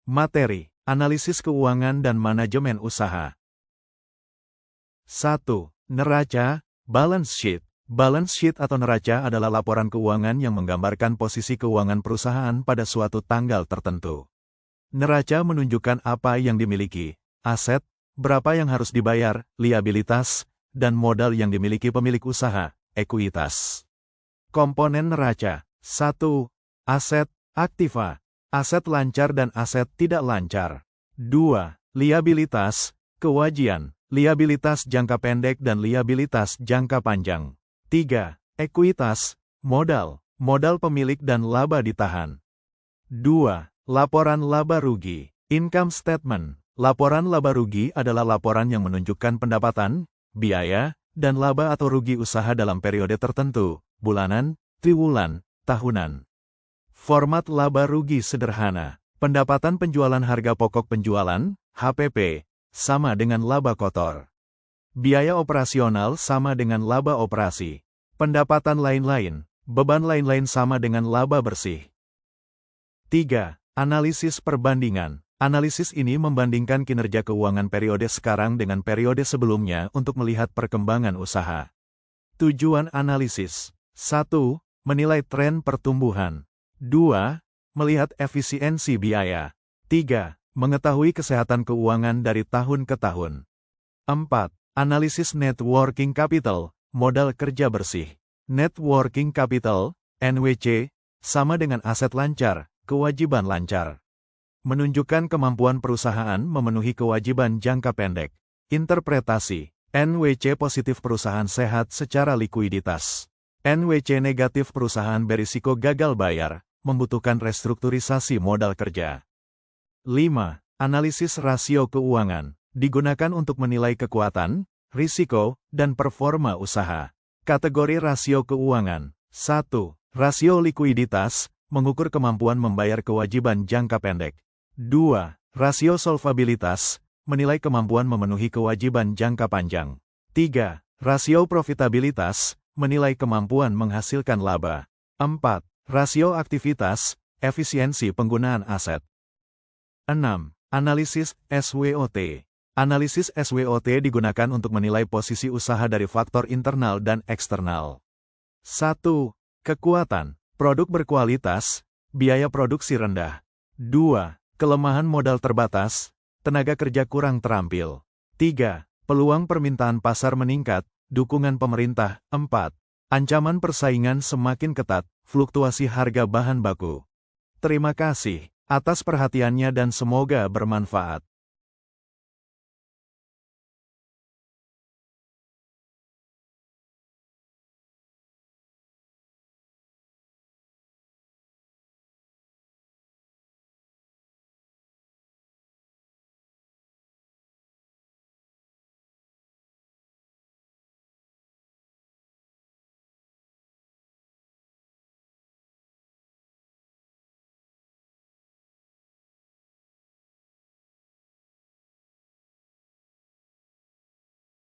Materi, analisis keuangan dan manajemen usaha. 1. Neraca, balance sheet. Balance sheet atau neraca adalah laporan keuangan yang menggambarkan posisi keuangan perusahaan pada suatu tanggal tertentu. Neraca menunjukkan apa yang dimiliki, aset, berapa yang harus dibayar, liabilitas, dan modal yang dimiliki pemilik usaha, ekuitas. Komponen neraca. 1. Aset, aktiva. Aset lancar dan aset tidak lancar. 2. Liabilitas, kewajian. Liabilitas jangka pendek dan liabilitas jangka panjang. 3. Ekuitas, modal. Modal pemilik dan laba ditahan. 2. Laporan laba rugi. Income statement. Laporan laba rugi adalah laporan yang menunjukkan pendapatan, biaya, dan laba atau rugi usaha dalam periode tertentu, bulanan, triwulan, tahunan. Format laba rugi sederhana. Pendapatan penjualan harga pokok penjualan, HPP, sama dengan laba kotor. Biaya operasional sama dengan laba operasi. Pendapatan lain-lain, beban lain-lain sama dengan laba bersih. 3. Analisis perbandingan. Analisis ini membandingkan kinerja keuangan periode sekarang dengan periode sebelumnya untuk melihat perkembangan usaha. Tujuan analisis. 1. Menilai tren pertumbuhan. 2. Melihat efisiensi biaya. 3. Mengetahui kesehatan keuangan dari tahun ke tahun. 4. Analisis net working capital, modal kerja bersih. Net working capital, NWC, sama dengan aset lancar, kewajiban lancar. Menunjukkan kemampuan perusahaan memenuhi kewajiban jangka pendek. Interpretasi, NWC positif perusahaan sehat secara likuiditas. NWC negatif perusahaan berisiko gagal bayar, membutuhkan restrukturisasi modal kerja. 5. Analisis rasio keuangan. Digunakan untuk menilai kekuatan, risiko, dan performa usaha. Kategori rasio keuangan. 1. Rasio likuiditas, mengukur kemampuan membayar kewajiban jangka pendek. 2. Rasio solvabilitas, menilai kemampuan memenuhi kewajiban jangka panjang. 3. Rasio profitabilitas, menilai kemampuan menghasilkan laba. 4. Rasio aktivitas, efisiensi penggunaan aset. 6. Analisis SWOT. Analisis SWOT digunakan untuk menilai posisi usaha dari faktor internal dan eksternal. 1. Kekuatan, produk berkualitas, biaya produksi rendah. 2. Kelemahan modal terbatas, tenaga kerja kurang terampil. 3. Peluang permintaan pasar meningkat, dukungan pemerintah. 4. Ancaman persaingan semakin ketat, fluktuasi harga bahan baku. Terima kasih atas perhatiannya dan semoga bermanfaat.